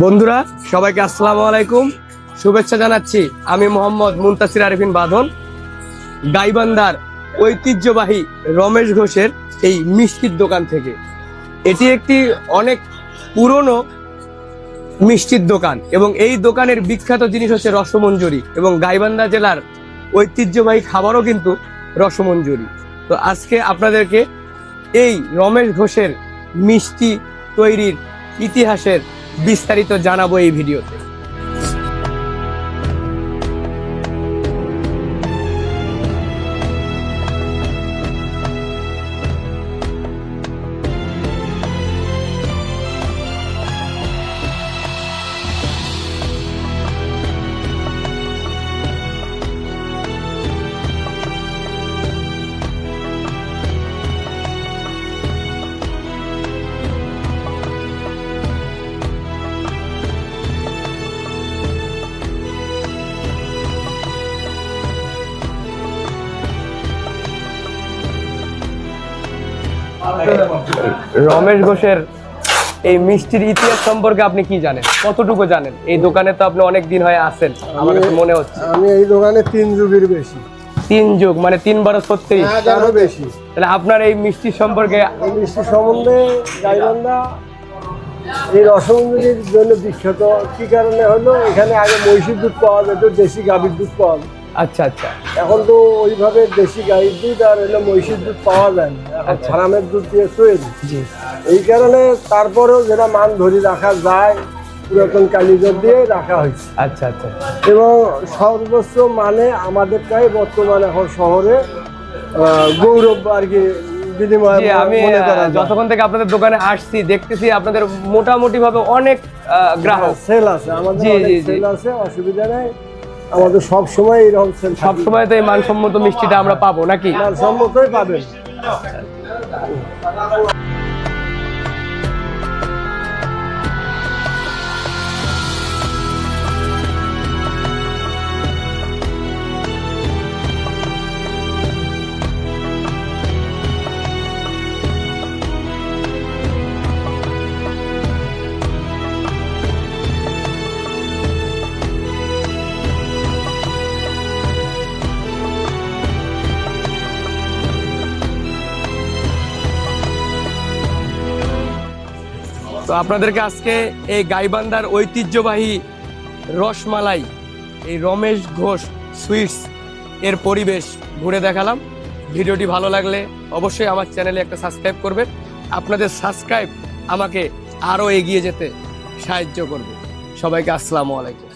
বন্ধুরা সবাইকে আসসালামু আলাইকুম, শুভেচ্ছা জানাচ্ছি। আমি মোহাম্মদ মুনতাসির আরিফিন বাঁধন, গাইবান্ধার ঐতিহ্যবাহী রমেশ ঘোষের এই মিষ্টির দোকান থেকে। এটি একটি অনেক পুরনো মিষ্টির দোকান এবং এই দোকানের বিখ্যাত জিনিস হচ্ছে রসমঞ্জরি, এবং গাইবান্ধা জেলার ঐতিহ্যবাহী খাবারও কিন্তু রসমঞ্জরি। তো আজকে আপনাদেরকে এই রমেশ ঘোষের মিষ্টি তৈরির ইতিহাসের বিস্তারিত জানাবো এই ভিডিওতে। রমেশ ঘোষের এই মিষ্টির ইতিহাস সম্পর্কে আপনি কি জানেন, কতটুকু জানেন? এই দোকানে তো আপনি অনেক দিন হয়ে আছেন, আমার কাছে মনে হচ্ছে। আমি এই দোকানে 3 যুগের বেশি। 3 যুগ মানে 3 × 36, আরো বেশি। তাহলে আপনার এই মিষ্টির সম্পর্কে এই মিষ্টি সম্বন্ধে গাইবান্ধা এই রসমঞ্জরির জন্য বিখ্যাত। কি কারণে হলো, এখানে আগে মহিষের দুধ পাওয়া যেত, দেশি গাভীর দুধ পাওয়া যেত। আচ্ছা আচ্ছা। এখন তো ওইভাবে দেশি গাভীর দুধ আর হলো মহিষের দুধ পাওয়া যায় না, এখন আচ্ছা। ফার্মের দুধ দিয়ে তৈরি। জি। এই কারণে তারপরেও যেটা মান ধরে রাখা যায়, পুরাতন কালীঘর দিয়ে রাখা হয়েছে। আচ্ছা আচ্ছা। এবং সর্বোচ্চ মানে আমাদেরটাই বর্তমানে এখন শহরে গৌরব আর কি বিনিময়। জি, আমি যতক্ষণ থেকে আপনাদের দোকানে আসছি দেখতেছি আপনাদের মোটামুটি ভাবে অনেক গ্রাহক সেল আছে, আমাদের জি, অনেক জি, জি। সেল আছে, অসুবিধা নাই। আমাদের সব সময় এরকম সেল, সব সময় তো এই মানসম্মত মিষ্টিটা আমরা পাবো নাকি? সম্মতই পাবেন। তো আপনাদেরকে আজকে এই গাইবান্ধার ঐতিহ্যবাহী রসমালাই, এই রমেশ ঘোষ সুইটস এর পরিবেশ ঘুরে দেখালাম। ভিডিওটি ভালো লাগলে অবশ্যই আমার চ্যানেলে একটা সাবস্ক্রাইব করবেন। আপনাদের সাবস্ক্রাইব আমাকে আরও এগিয়ে যেতে সাহায্য করবে। সবাইকে আসসালামু আলাইকুম।